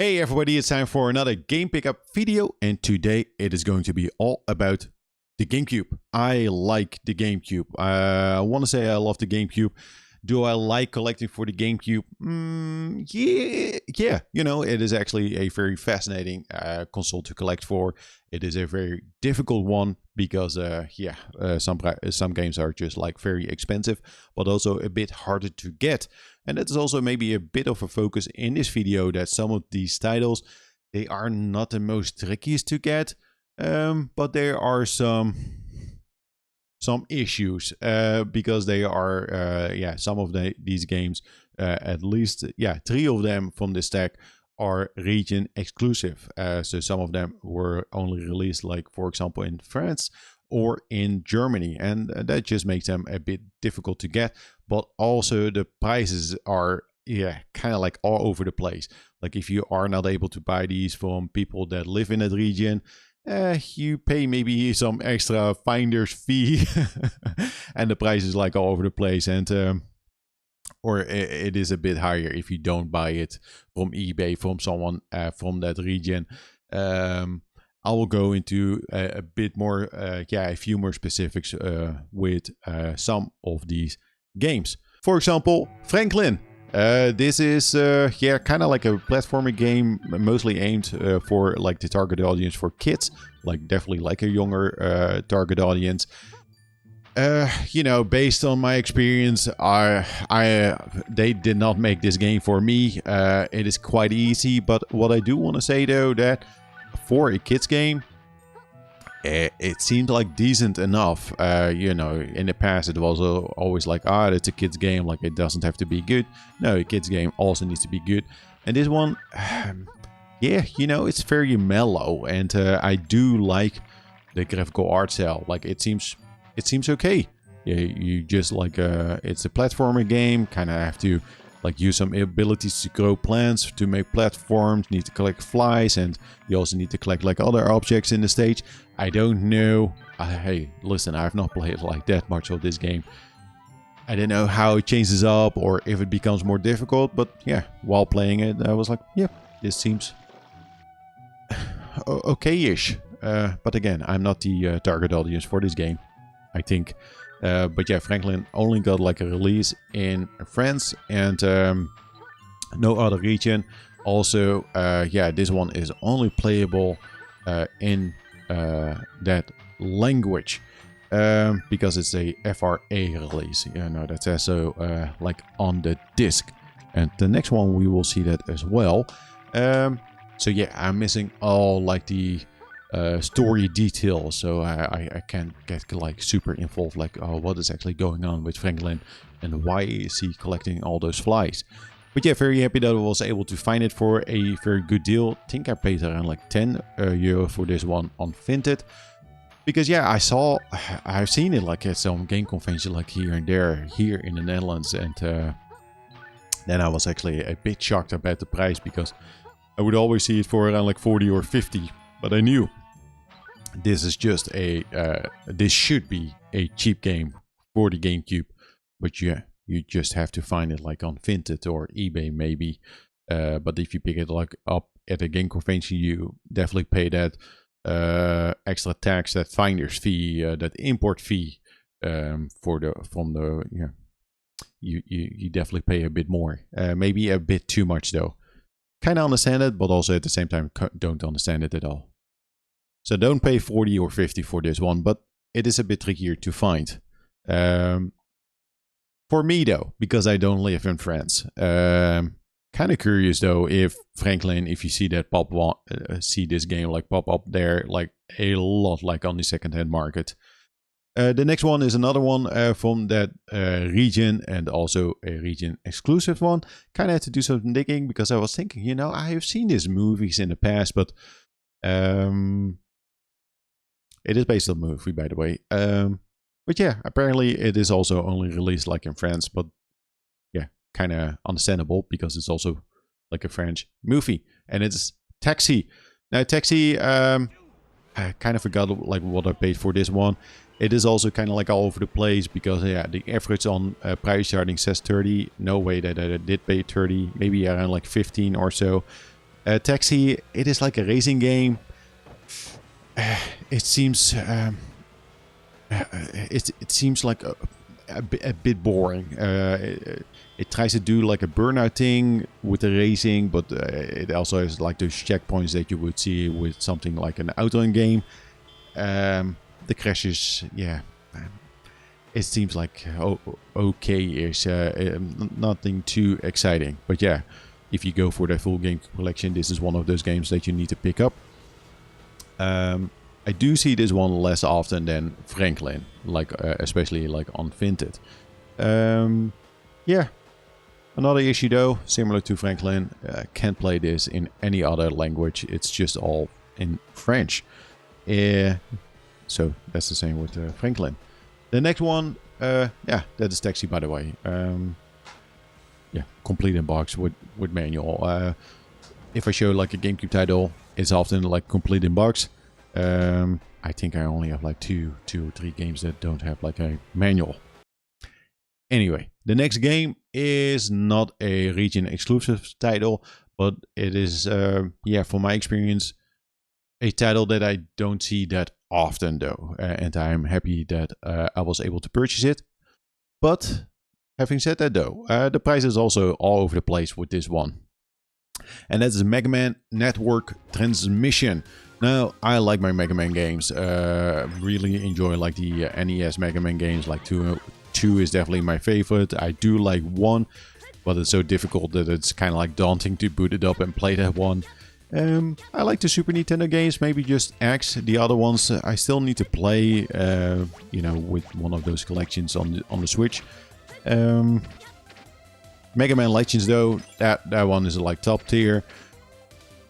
Hey everybody, it's time for another game pickup video, and today it is going to be all about the GameCube. I like the GameCube. I want to say I love the GameCube. Do I like collecting for the GameCube? Yeah. You know, it is actually a very fascinating console to collect for. It is a very difficult one because, some games are just like very expensive, but also a bit harder to get. And that is also maybe a bit of a focus in this video, that some of these titles, they are not the most trickiest to get, but there are some issues because they are some of these games, at least 3 of them from this stack are region exclusive. So some of them were only released, like for example in France or in Germany, and that just makes them a bit difficult to get. But also the prices are kind of like all over the place. Like if you are not able to buy these from people that live in that region, you pay maybe some extra finder's fee and the price is like all over the place, and or it is a bit higher if you don't buy it from eBay from someone from that region. I will go into a bit more, a few more specifics with some of these games. For example, Franklin. This is kind of like a platformer game, mostly aimed for like the target audience for kids, like definitely like a younger target audience. Based on my experience, they did not make this game for me. It is quite easy, but what I do want to say though, that for a kids game, it seemed like decent enough. In the past it was always like, it's a kids game, like it doesn't have to be good. No, a kids game also needs to be good. And this one, it's very mellow, and I do like the graphical art style. Like it seems okay. You just like it's a platformer game, kind of have to like use some abilities to grow plants to make platforms, need to collect flies, and you also need to collect like other objects in the stage. I don't know. Hey, listen, I've not played like that much of this game. I don't know how it changes up or if it becomes more difficult, but yeah, while playing it, I was like, this seems okay-ish. But again, I'm not the target audience for this game, I think. But yeah, Franklin only got like a release in France and no other region. Also, this one is only playable in that language because it's a FRA release. That says so like on the disc. And the next one we will see that as well. So yeah, I'm missing all like the story details, so I can't get like super involved, like what is actually going on with Franklin and why is he collecting all those flies. But yeah, very happy that I was able to find it for a very good deal. I think I paid around like 10 euro for this one on Vinted, because I've seen it like at some game convention like here and there here in the Netherlands, and then I was actually a bit shocked about the price, because I would always see it for around like 40 or 50. But I knew this is just this should be a cheap game for the GameCube. But yeah, you just have to find it like on Vinted or eBay maybe. But if you pick it like up at a game convention, you definitely pay that extra tax, that finder's fee, that import fee you definitely pay a bit more. Maybe a bit too much though. Kind of understand it, but also at the same time don't understand it at all. So don't pay 40 or 50 for this one, but it is a bit trickier to find. For me though, because I don't live in France. Kind of curious though if Franklin, if you see that see this game like pop up there like a lot, like on the secondhand market. The next one is another one from that region, and also a region exclusive one. Kind of had to do some digging because I was thinking, I have seen these movies in the past, but it is based on a movie, by the way. But yeah, apparently it is also only released like in France, but yeah, kind of understandable because it's also like a French movie, and it's Taxi. Now Taxi, I kind of forgot like what I paid for this one. It is also kind of like all over the place because the average on price charting says 30. No way that I did pay 30, maybe around like 15 or so. Taxi, it is like a racing game. It seems it seems like a bit boring. It tries to do like a burnout thing with the racing, but it also has like those checkpoints that you would see with something like an auto game. The crashes, yeah, it seems like okay-ish, nothing too exciting. But yeah, if you go for the full game collection, this is one of those games that you need to pick up. I do see this one less often than Franklin, like especially like on Vinted. Yeah, another issue though, similar to Franklin, can't play this in any other language. It's just all in French. So that's the same with Franklin. The next one, yeah, that is Taxi, by the way. Yeah, complete in box with manual. If I show like a GameCube title, it's often like complete in box. I think I only have like two or three games that don't have like a manual. Anyway, the next game is not a region exclusive title, but it is, yeah, from my experience, a title that I don't see that often though, and I'm happy that I was able to purchase it. But having said that though, the price is also all over the place with this one. And that's Mega Man Network Transmission. Now, I like my Mega Man games. Really enjoy like the NES Mega Man games. Like 2 is definitely my favorite. I do like 1, but it's so difficult that it's kind of like daunting to boot it up and play that one. I like the Super Nintendo games, maybe just X. The other ones I still need to play, you know, with one of those collections on the Switch. Mega Man Legends though, that one is like top tier.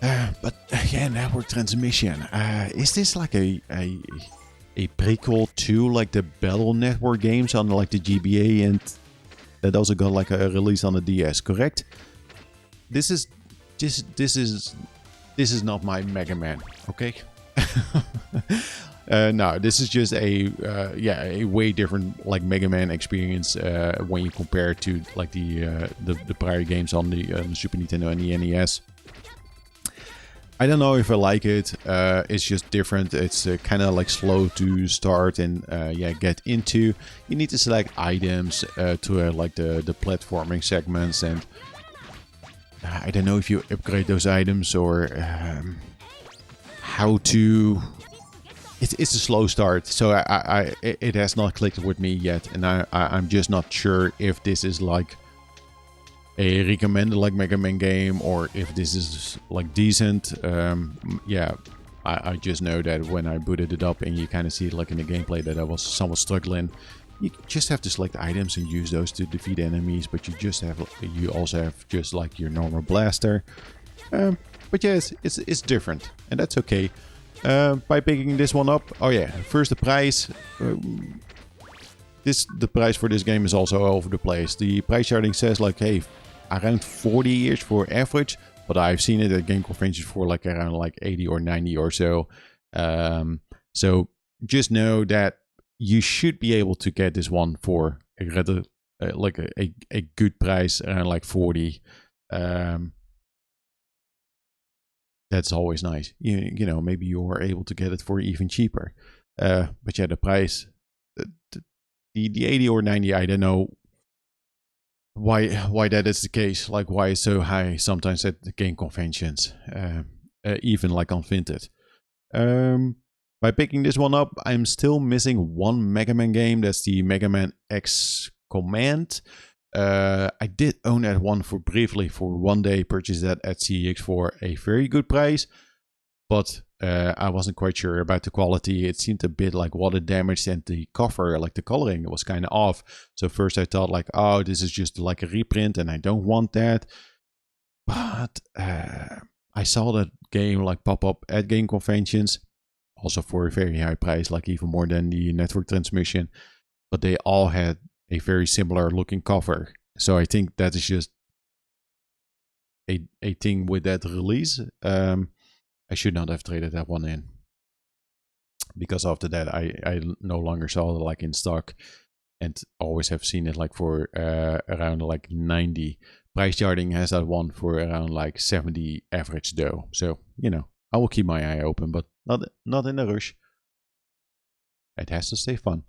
But yeah, Network Transmission. Is this like a prequel to like the Battle Network games on like the GBA, and that also got like a release on the DS? Correct? This is not my Mega Man. Okay. No, this is just a way different like Mega Man experience when you compare it to like the prior games on the Super Nintendo and the NES. I don't know if I like it. It's just different. It's kind of like slow to start and yeah, get into. You need to select items to like the platforming segments, and I don't know if you upgrade those items or how to. It's a slow start, so it has not clicked with me yet, and I'm just not sure if this is like a recommended like Mega Man game or if this is like decent. Yeah, I just know that when I booted it up and you kind of see it like in the gameplay that I was somewhat struggling. You just have to select items and use those to defeat enemies, but you also have just like your normal blaster. But yeah, it's different, and that's okay. By picking this one up, oh yeah, first the price. The price for this game is also all over the place. The price charting says like, hey, around 40-ish for average, but I've seen it at game conventions for like around like 80 or 90 or so. So just know that you should be able to get this one for a rather like a good price, around like 40. That's always nice. You know, maybe you are able to get it for even cheaper. But yeah, the price, the 80 or 90, I don't know why that is the case. Like why it's so high sometimes at the game conventions, even like on Vinted. By picking this one up, I'm still missing one Mega Man game. That's the Mega Man X Command. I did own that one briefly for one day, purchased that at CEX for a very good price, but I wasn't quite sure about the quality. It seemed a bit like water damaged, and the cover, like the coloring, was kind of off. So first I thought like, oh, this is just like a reprint and I don't want that. But I saw that game like pop up at game conventions, also for a very high price, like even more than the Network Transmission, but they all had a very similar looking cover. So I think that is just a thing with that release. I should not have traded that one in, because after that I no longer saw it like in stock, and always have seen it like for around like 90. Price Charting has that one for around like 70 average though. So, you know, I will keep my eye open, but not in a rush. It has to stay fun.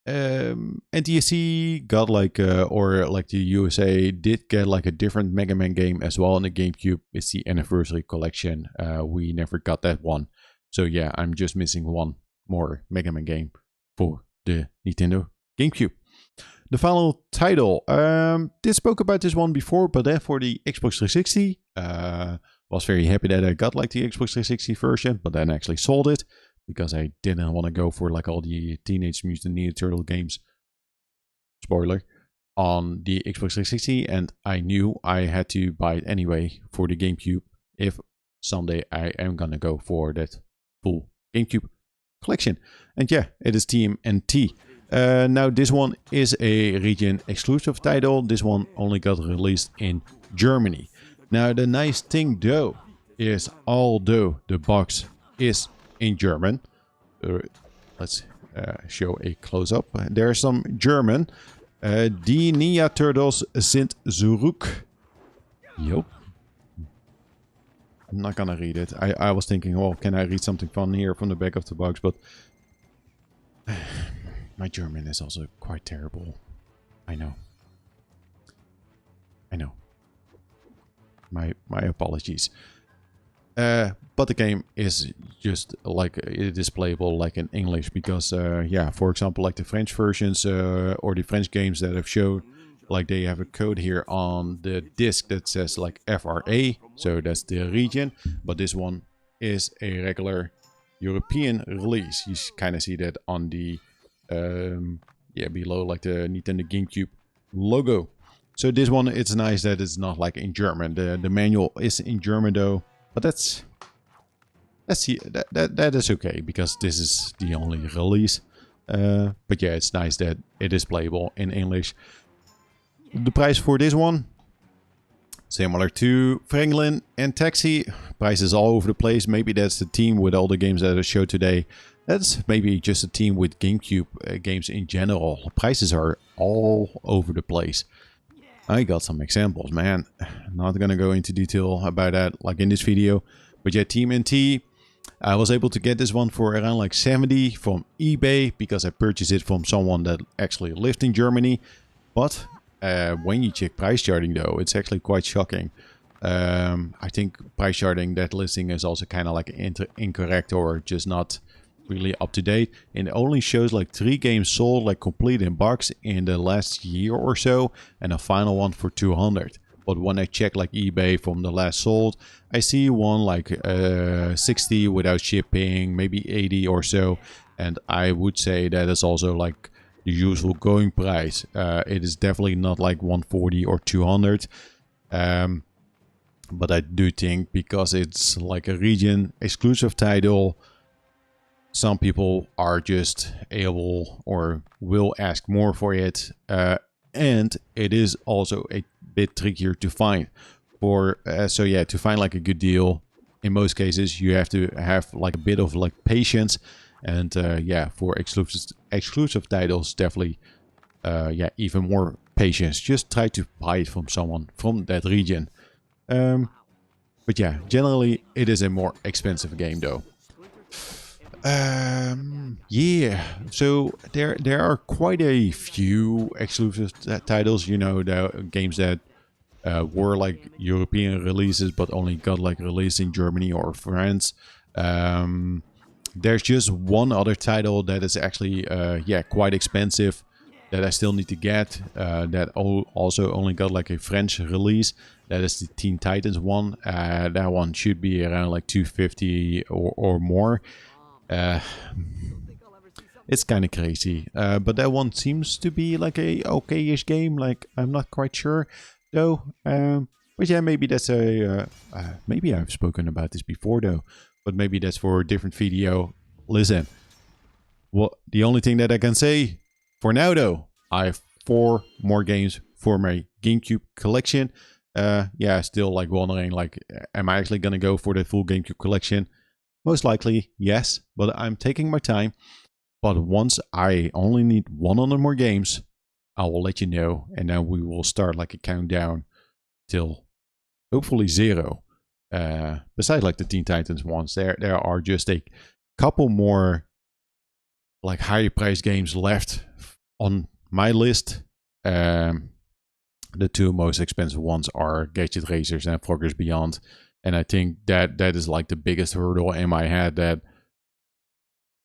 NTSC got like, or like the USA did get like a different Mega Man game as well on the GameCube. It's the Anniversary Collection. We never got that one. So yeah, I'm just missing one more Mega Man game for the Nintendo GameCube. The final title, did spoke about this one before, but then for the Xbox 360, was very happy that I got like the Xbox 360 version, but then actually sold it because I didn't want to go for like all the Teenage Mutant Ninja Turtle games, spoiler, on the Xbox 360, and I knew I had to buy it anyway for the GameCube if someday I am gonna go for that full GameCube collection. And yeah, it is TMNT. Now this one is a region exclusive title. This one only got released in Germany. Now the nice thing though is, although the box is in German, let's show a close-up. There's some German. Die Ninja Turtles sind zurück. Yup. I'm not gonna read it. I was thinking, oh, can I read something fun here from the back of the box, but my German is also quite terrible. I know. My apologies. But the game is just like, it is playable like in English because, yeah, for example, like the French versions or the French games that I've showed, like they have a code here on the disc that says like FRA, so that's the region. But this one is a regular European release. You kind of see that on the yeah, below like the Nintendo GameCube logo. So this one, it's nice that it's not like in German. The manual is in German though, but let's see, that is okay because this is the only release. But yeah, it's nice that it is playable in English. The price for this one, similar to Franklin and Taxi, prices all over the place. Maybe that's the team with all the games that I showed today. That's maybe just a team with GameCube games in general. Prices are all over the place. I got some examples, man. Not gonna go into detail about that like in this video. But yeah, Team NT, I was able to get this one for around like 70 from eBay because I purchased it from someone that actually lived in Germany. But when you check price charting though, it's actually quite shocking. I think price charting, that listing is also kind of like incorrect or just not really up to date, and it only shows like 3 games sold like complete in box in the last year or so, and a final one for 200. But when I check like eBay from the last sold, I see one like 60 without shipping, maybe 80 or so, and I would say that is also like the usual going price. It is definitely not like 140 or 200. But I do think because it's like a region exclusive title, some people are just able or will ask more for it, and it is also a bit trickier to find. So yeah, to find like a good deal, in most cases you have to have like a bit of like patience, and yeah, for exclusive titles, definitely yeah, even more patience. Just try to buy it from someone from that region. But yeah, generally it is a more expensive game though. Yeah, so there are quite a few exclusive titles, you know, the games that were like European releases but only got like released in Germany or France. There's just one other title that is actually yeah, quite expensive that I still need to get, that also only got like a French release. That is the Teen Titans one. That one should be around like 250 or more. It's kind of crazy, but that one seems to be like a okay-ish game. Like, I'm not quite sure though. But yeah, maybe that's a maybe I've spoken about this before though, but maybe that's for a different video. Listen, well, the only thing that I can say for now though, I have 4 more games for my GameCube collection. Yeah, still like wondering, like, am I actually gonna go for the full GameCube collection? Most likely, yes, but I'm taking my time. But once I only need 100 more games, I will let you know, and then we will start like a countdown till hopefully 0. Besides like the Teen Titans ones, there are just a couple more like higher priced games left on my list. The 2 most expensive ones are Gadget Racers and Progress Beyond, and I think that is like the biggest hurdle in my head, that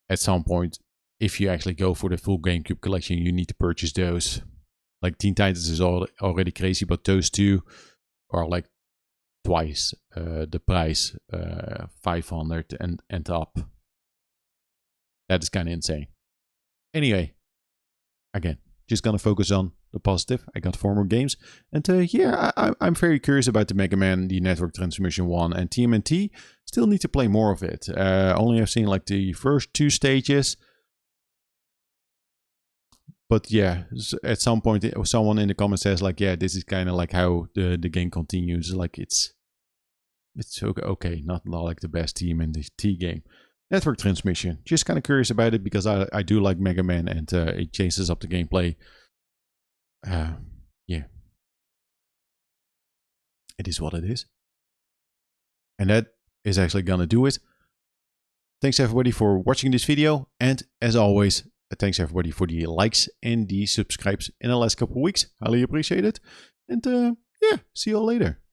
at some point, if you actually go for the full GameCube collection, you need to purchase those. Like Teen Titans is already crazy, but those 2 are like twice the price, 500 and up. That is kind of insane. Anyway, again, just gonna focus on the positive. I got 4 more games, and yeah, I'm very curious about the Mega Man, the Network Transmission 1, and TMNT. Still need to play more of it. Only I've seen like the first 2 stages. But yeah, at some point, someone in the comments says like, yeah, this is kind of like how the game continues. Like it's okay, not like the best team in the T game. Network Transmission, just kind of curious about it because I do like Mega Man, and it changes up the gameplay. Yeah, it is what it is. And that is actually gonna do it. Thanks everybody for watching this video, and as always, thanks everybody for the likes and the subscribes in the last couple of weeks. Highly appreciate it. And yeah, see you all later.